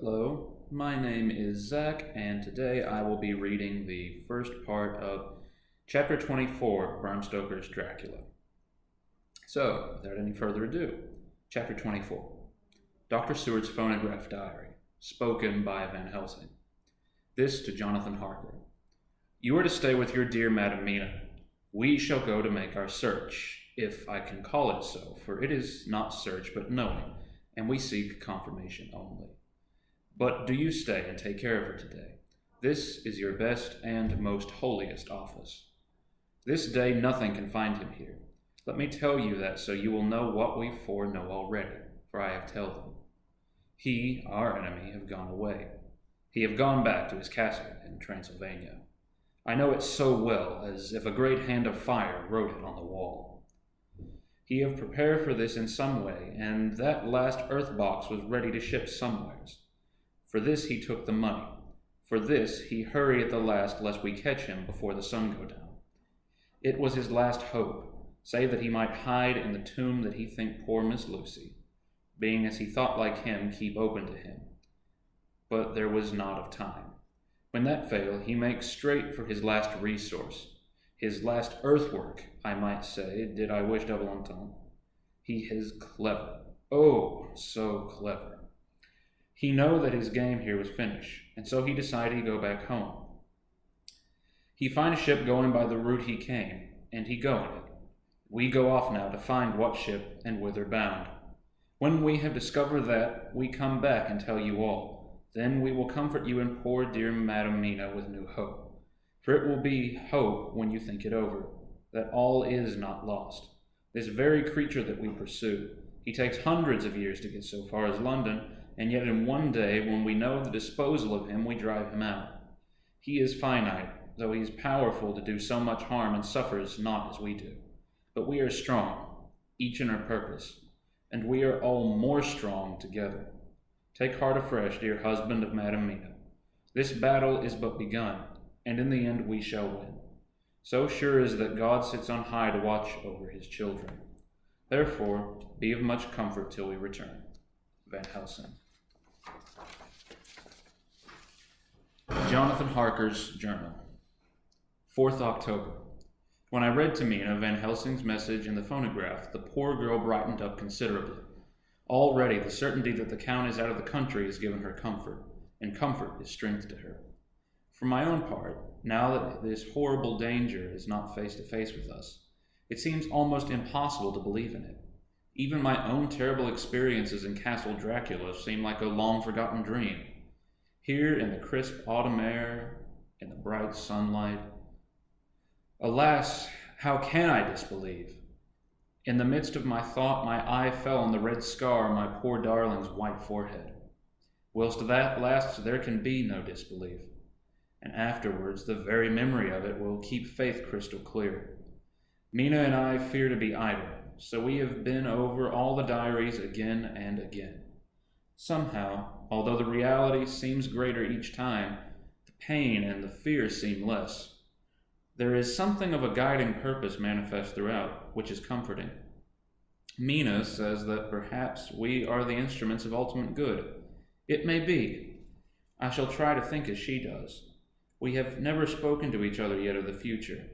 Hello, my name is Zach, and today I will be reading the first part of Chapter 24 of Bram Stoker's Dracula. So, without any further ado, Chapter 24. Dr. Seward's phonograph diary, spoken by Van Helsing. This to Jonathan Harker. You are to stay with your dear Madam Mina. We shall go to make our search, if I can call it so, for it is not search but knowing, and we seek confirmation only. But do you stay and take care of her today. This is your best and most holiest office. This day nothing can find him here. Let me tell you that so you will know what we know already, for I have told them. He, our enemy, have gone away. He have gone back to his castle in Transylvania. I know it so well, as if a great hand of fire wrote it on the wall. He have prepared for this in some way, and that last earth box was ready to ship somewheres. For this he took the money. For this he hurry at the last, lest we catch him before the sun go down. It was his last hope, save that he might hide in the tomb that he think poor Miss Lucy, being as he thought like him keep open to him. But there was not of time. When that fail, he makes straight for his last resource, his last earthwork, I might say, did I wish double entendre. He is clever. Oh, so clever. He know that his game here was finished, and so he decided he'd go back home. He find a ship going by the route he came, and he go in it. We go off now to find what ship and whither bound. When we have discovered that, we come back and tell you all. Then we will comfort you and poor dear Madam Mina with new hope. For it will be hope when you think it over, that all is not lost. This very creature that we pursue, he takes hundreds of years to get so far as London, and yet in one day, when we know the disposal of him, we drive him out. He is finite, though he is powerful to do so much harm and suffers not as we do. But we are strong, each in our purpose, and we are all more strong together. Take heart afresh, dear husband of Madam Mina. This battle is but begun, and in the end we shall win. So sure is that God sits on high to watch over his children. Therefore, be of much comfort till we return. Van Helsing. Jonathan Harker's Journal. 4th October. When I read to Mina Van Helsing's message in the phonograph, the poor girl brightened up considerably. Already the certainty that the Count is out of the country has given her comfort, and comfort is strength to her. For my own part, now that this horrible danger is not face to face with us, it seems almost impossible to believe in it. Even my own terrible experiences in Castle Dracula seem like a long-forgotten dream. Here in the crisp autumn air, in the bright sunlight. Alas, how can I disbelieve? In the midst of my thought, my eye fell on the red scar on my poor darling's white forehead. Whilst that lasts, there can be no disbelief. And afterwards, the very memory of it will keep faith crystal clear. Mina and I fear to be idle, so we have been over all the diaries again and again. Somehow, although the reality seems greater each time, the pain and the fear seem less. There is something of a guiding purpose manifest throughout, which is comforting. Mina says that perhaps we are the instruments of ultimate good. It may be. I shall try to think as she does. We have never spoken to each other yet of the future.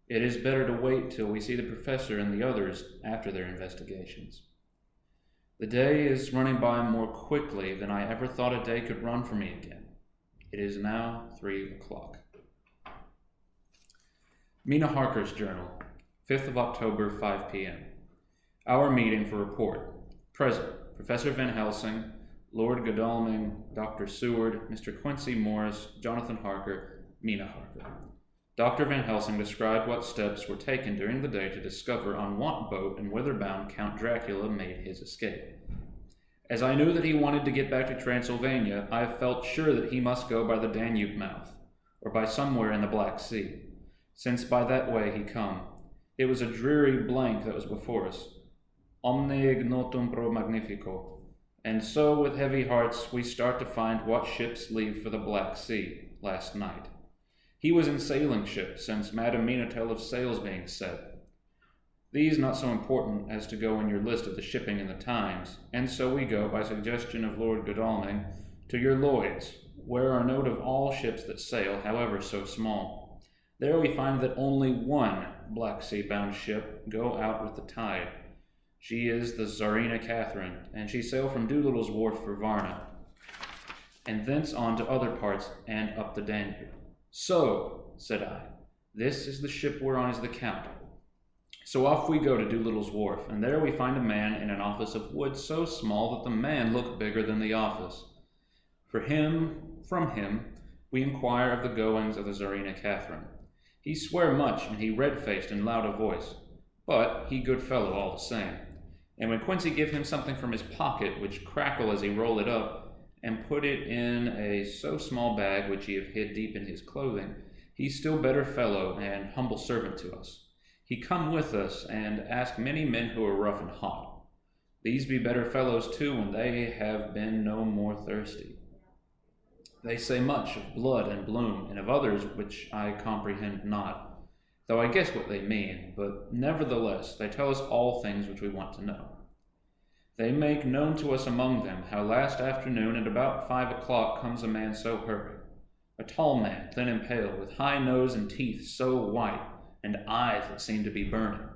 It is better to wait till we see the professor and the others after their investigations. The day is running by more quickly than I ever thought a day could run for me again. It is now 3 o'clock. Mina Harker's Journal, 5th of October, 5 p.m. Our meeting for report. Present, Professor Van Helsing, Lord Godalming, Dr. Seward, Mr. Quincy Morris, Jonathan Harker, Mina Harker. Dr. Van Helsing described what steps were taken during the day to discover on what boat and whither bound Count Dracula made his escape. As I knew that he wanted to get back to Transylvania, I felt sure that he must go by the Danube mouth, or by somewhere in the Black Sea, since by that way he come. It was a dreary blank that was before us. Omne ignotum pro magnifico. And so, with heavy hearts, we start to find what ships leave for the Black Sea last night. He was in sailing ship, since Madam Mina tell of sails being set. These not so important as to go in your list of the shipping in the Times, and so we go, by suggestion of Lord Godalming, To your Lloyds, where are note of all ships that sail, however so small. There we find that only one Black Sea-bound ship go out with the tide. She is the Tsarina Catherine, and she sailed from Doolittle's wharf for Varna, and thence on to other parts and up the Danube. So, said I, this is the ship whereon is the Count. So off we go to Doolittle's wharf, and there we find a man in an office of wood so small that the man looked bigger than the office. From him, we inquire of the goings of the Tsarina Catherine. He sware much, and he red-faced and loud of voice, but he good fellow all the same. And when Quincy give him something from his pocket, which crackle as he roll it up, and put it in a so small bag which he have hid deep in his clothing, he still better fellow and humble servant to us. He come with us, and ask many men who are rough and hot. These be better fellows too when they have been no more thirsty. They say much of blood and bloom, and of others which I comprehend not, though I guess what they mean, but nevertheless they tell us all things which we want to know. They make known to us among them how last afternoon at about 5 o'clock comes a man so hurried, a tall man, thin and pale, with high nose and teeth so white, and eyes that seem to be burning,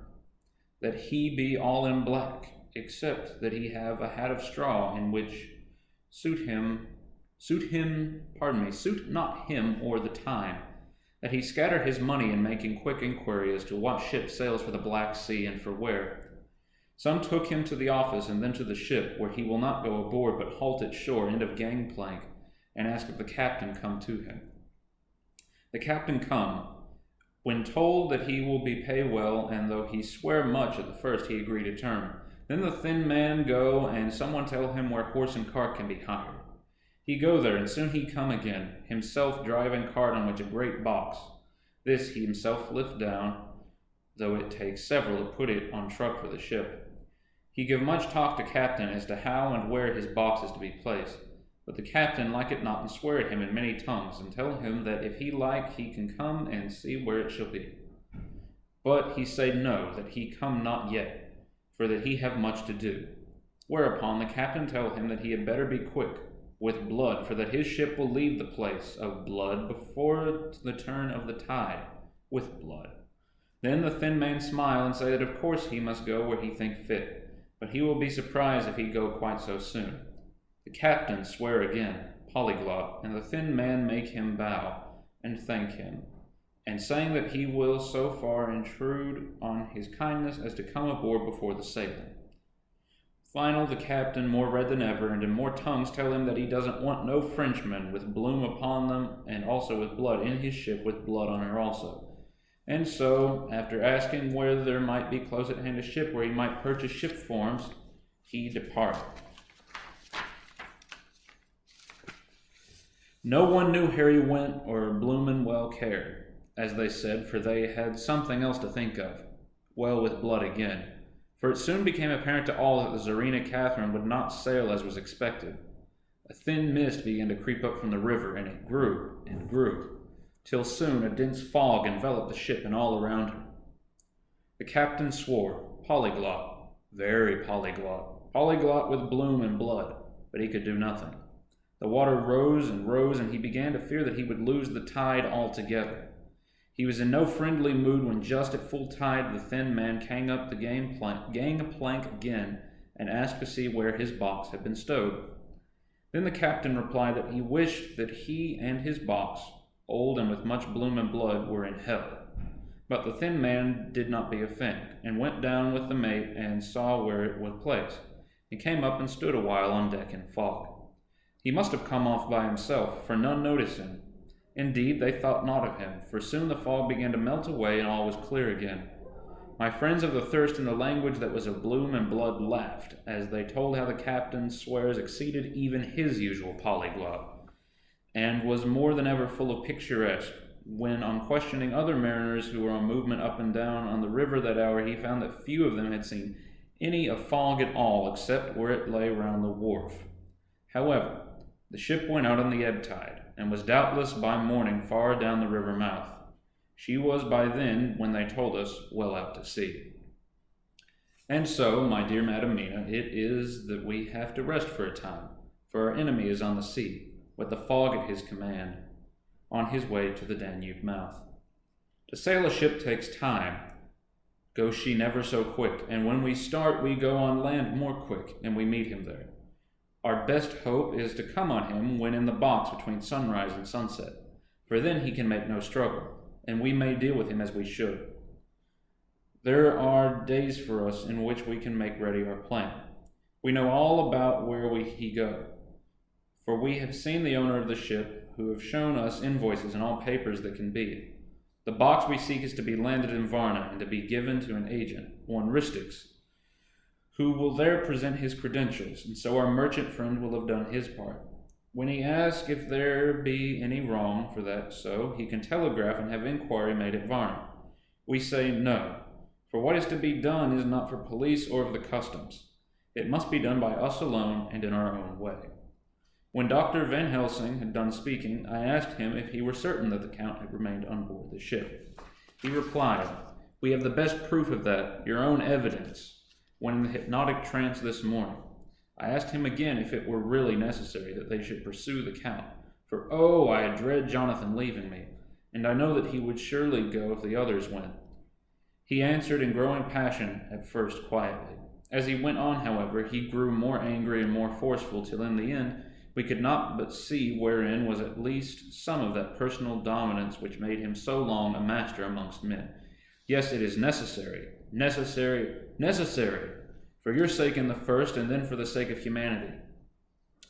that he be all in black, except that he have a hat of straw in which suit not him or the time, that he scatter his money in making quick inquiry as to what ship sails for the Black Sea and for where. Some took him to the office and then to the ship, where he will not go aboard but halt at shore end of gangplank, and ask if the captain come to him. The captain come. When told that he will be pay well, and though he swear much at the first, he agree to term. Then the thin man go, and someone tell him where horse and cart can be hired. He go there, and soon he come again, himself driving cart on which a great box. This he himself lift down, though it takes several to put it on truck for the ship. He give much talk to captain as to how and where his box is to be placed. But the captain like it not, and swear at him in many tongues, and tell him that if he like he can come and see where it shall be. But he say no, that he come not yet, for that he have much to do. Whereupon the captain tell him that he had better be quick, with blood, for that his ship will leave the place of blood before the turn of the tide, with blood. Then the thin man smile and say that of course he must go where he think fit, but he will be surprised if he go quite so soon. The captain swear again, polyglot, and the thin man make him bow, and thank him, and saying that he will so far intrude on his kindness as to come aboard before the sailing. Final, the captain, more red than ever, and in more tongues, tell him that he doesn't want no Frenchmen with bloom upon them, and also with blood in his ship, with blood on her also. And so, after asking whether there might be close at hand a ship where he might purchase ship forms, he departed. No one knew Harry went, or Bloomin' well cared, as they said, for they had something else to think of. Well, with blood again. For it soon became apparent to all that the Tsarina Catherine would not sail as was expected. A thin mist began to creep up from the river, and it grew and grew, till soon a dense fog enveloped the ship and all around her. The captain swore, polyglot, very polyglot with bloom and blood, but he could do nothing. The water rose, and he began to fear that he would lose the tide altogether. He was in no friendly mood when just at full tide the thin man came up the gangplank again and asked to see where his box had been stowed. Then the captain replied that he wished that he and his box, old and with much bloom and blood, were in hell. But the thin man did not be offended, and went down with the mate and saw where it was placed. He came up and stood a while on deck in fog. He must have come off by himself, for none noticed him. Indeed, they thought not of him, for soon the fog began to melt away and all was clear again. My friends of the thirst in the language that was of bloom and blood laughed, as they told how the captain's swears exceeded even his usual polyglot, and was more than ever full of picturesque, when on questioning other mariners who were on movement up and down on the river that hour, he found that few of them had seen any of fog at all, except where it lay round the wharf. However, the ship went out on the ebb tide, and was doubtless by morning far down the river mouth. She was by then, when they told us, well out to sea. And so, my dear Madam Mina, it is that we have to rest for a time, for our enemy is on the sea, with the fog at his command, on his way to the Danube mouth. To sail a ship takes time, go she never so quick, and when we start we go on land more quick, and we meet him there. Our best hope is to come on him when in the box between sunrise and sunset, for then he can make no struggle, and we may deal with him as we should. There are days for us in which we can make ready our plan. We know all about where he go, for we have seen the owner of the ship, who have shown us invoices and all papers that can be. The box we seek is to be landed in Varna and to be given to an agent, one Ristix, who will there present his credentials, and so our merchant friend will have done his part. When he asks if there be any wrong for that so, he can telegraph and have inquiry made at Varna. We say no, for what is to be done is not for police or of the customs. It must be done by us alone and in our own way. When Dr. Van Helsing had done speaking, I asked him if he were certain that the Count had remained on board the ship. He replied, "We have the best proof of that, your own evidence, when in the hypnotic trance this morning." I asked him again if it were really necessary that they should pursue the Count, for I dread Jonathan leaving me, and I know that he would surely go if the others went. He answered in growing passion, at first quietly. As he went on, however, he grew more angry and more forceful, till in the end we could not but see wherein was at least some of that personal dominance which made him so long a master amongst men. Yes, it is necessary, for your sake in the first, and then for the sake of humanity.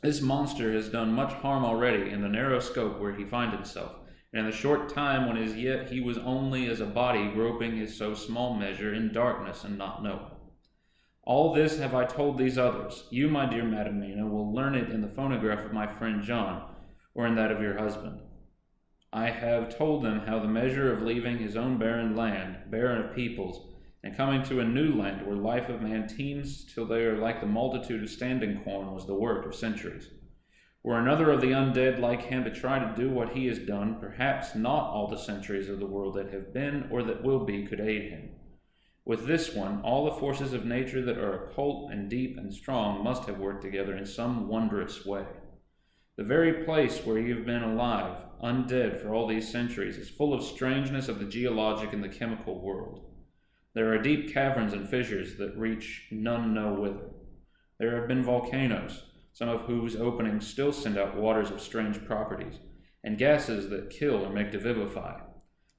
This monster has done much harm already in the narrow scope where he finds himself, and in the short time when as yet he was only as a body groping his so small measure in darkness and not knowing. All this have I told these others. You, my dear Madam Mina, will learn it in the phonograph of my friend John, or in that of your husband. I have told them how the measure of leaving his own barren land, barren of peoples, and coming to a new land where life of man teems till they are like the multitude of standing corn was the work of centuries. Were another of the undead like him to try to do what he has done, perhaps not all the centuries of the world that have been or that will be could aid him. With this one, all the forces of nature that are occult and deep and strong must have worked together in some wondrous way. The very place where you have been alive, undead for all these centuries, is full of strangeness of the geologic and the chemical world. There are deep caverns and fissures that reach none know whither. There have been volcanoes, some of whose openings still send out waters of strange properties, and gases that kill or make to vivify.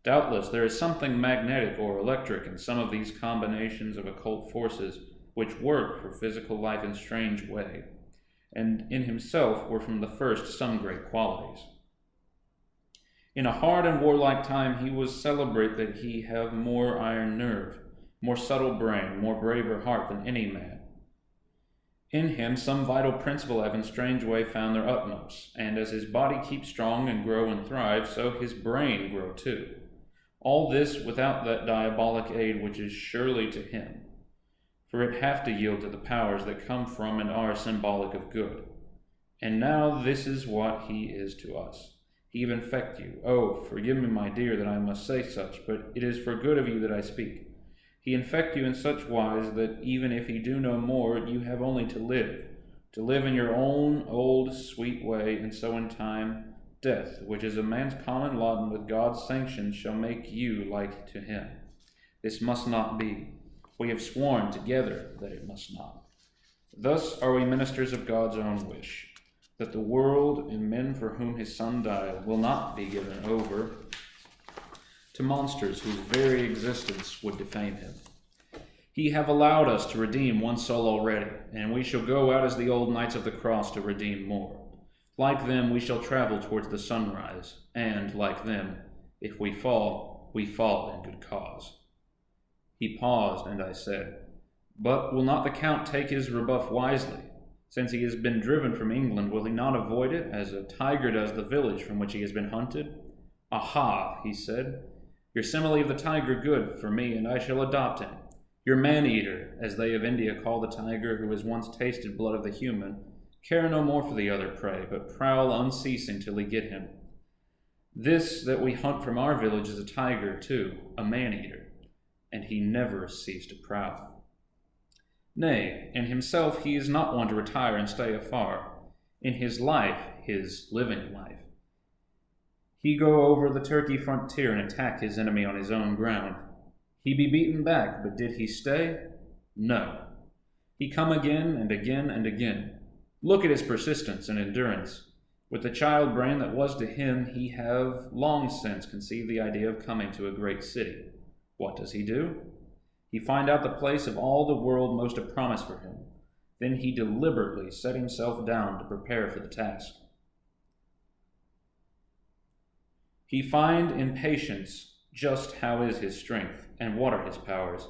Doubtless there is something magnetic or electric in some of these combinations of occult forces which work for physical life in strange way, and in himself were from the first some great qualities. In a hard and warlike time he was celebrate that he have more iron nerve, more subtle brain, more braver heart than any man. In him some vital principle have in strange way found their utmost, and as his body keeps strong and grow and thrive, so his brain grow too. All this without that diabolic aid which is surely to him, for it have to yield to the powers that come from and are symbolic of good. And now this is what he is to us. He have infect you. Oh, forgive me, my dear, that I must say such, but it is for good of you that I speak. He infect you in such wise that even if he do no more, you have only to live in your own old sweet way, and so in time death, which is a man's common lot and with God's sanction, shall make you like to him. This must not be. We have sworn together that it must not. Thus are we ministers of God's own wish, that the world and men for whom his Son died will not be given over to monsters whose very existence would defame him. He have allowed us to redeem one soul already, and we shall go out as the old knights of the cross to redeem more. Like them, we shall travel towards the sunrise, and, like them, if we fall in good cause. He paused, and I said, But will not the Count take his rebuff wisely? Since he has been driven from England, will he not avoid it, as a tiger does the village from which he has been hunted? Aha, he said, your simile of the tiger good for me, and I shall adopt him. Your man-eater, as they of India call the tiger who has once tasted blood of the human, care no more for the other prey, but prowl unceasing till he get him. This that we hunt from our village is a tiger, too, a man-eater, and he never ceased to prowl. Nay, in himself he is not one to retire and stay afar. in his life, his living life. He go over the Turkey frontier and attack his enemy on his own ground. He be beaten back, but did he stay? No. He come again and again and again. Look at his persistence and endurance. With the child brain that was to him, he have long since conceived the idea of coming to a great city. What does he do? He find out the place of all the world most a promise for him. Then he deliberately set himself down to prepare for the task. He find in patience just how is his strength and what are his powers.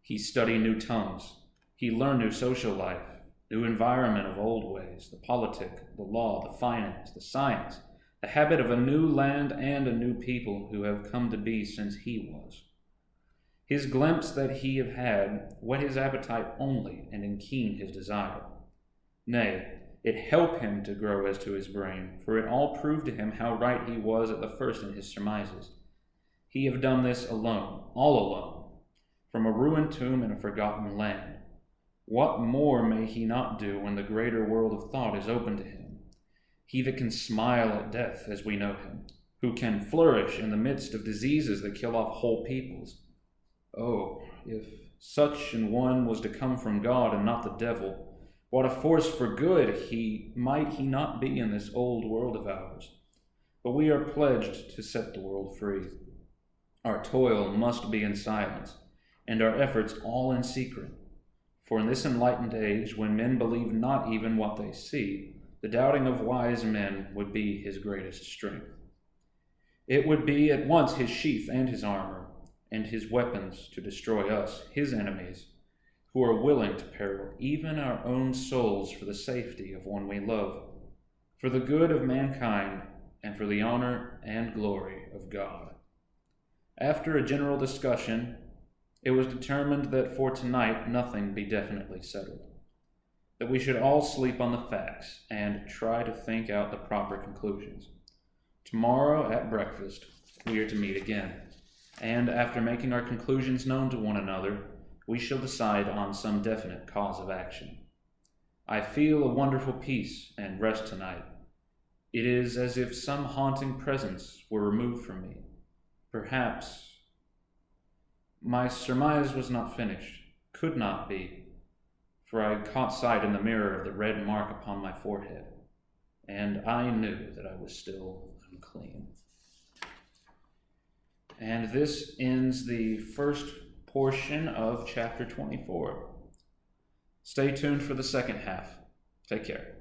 He study new tongues. He learn new social life, new environment of old ways, the politic, the law, the finance, the science, the habit of a new land and a new people who have come to be since he was. His glimpse that he have had whet his appetite only and enkeen his desire. Nay, it help him to grow as to his brain, for it all proved to him how right he was at the first in his surmises. He have done this alone, all alone, from a ruined tomb in a forgotten land. What more may he not do when the greater world of thought is open to him? He that can smile at death as we know him, who can flourish in the midst of diseases that kill off whole peoples. Oh, if such an one was to come from God and not the devil, what a force for good might he not be in this old world of ours. But we are pledged to set the world free. Our toil must be in silence, and our efforts all in secret. For in this enlightened age, when men believe not even what they see, the doubting of wise men would be his greatest strength. It would be at once his sheath and his armor, and his weapons to destroy us, his enemies, who are willing to peril even our own souls for the safety of one we love, for the good of mankind, and for the honor and glory of God. After a general discussion, it was determined that for tonight nothing be definitely settled, that we should all sleep on the facts and try to think out the proper conclusions. Tomorrow at breakfast we are to meet again, and after making our conclusions known to one another, we shall decide on some definite cause of action. I feel a wonderful peace and rest tonight. It is as if some haunting presence were removed from me. Perhaps my surmise was not finished, could not be, for I caught sight in the mirror of the red mark upon my forehead, and I knew that I was still unclean. And this ends the first portion of chapter 24. Stay tuned for the second half. Take care.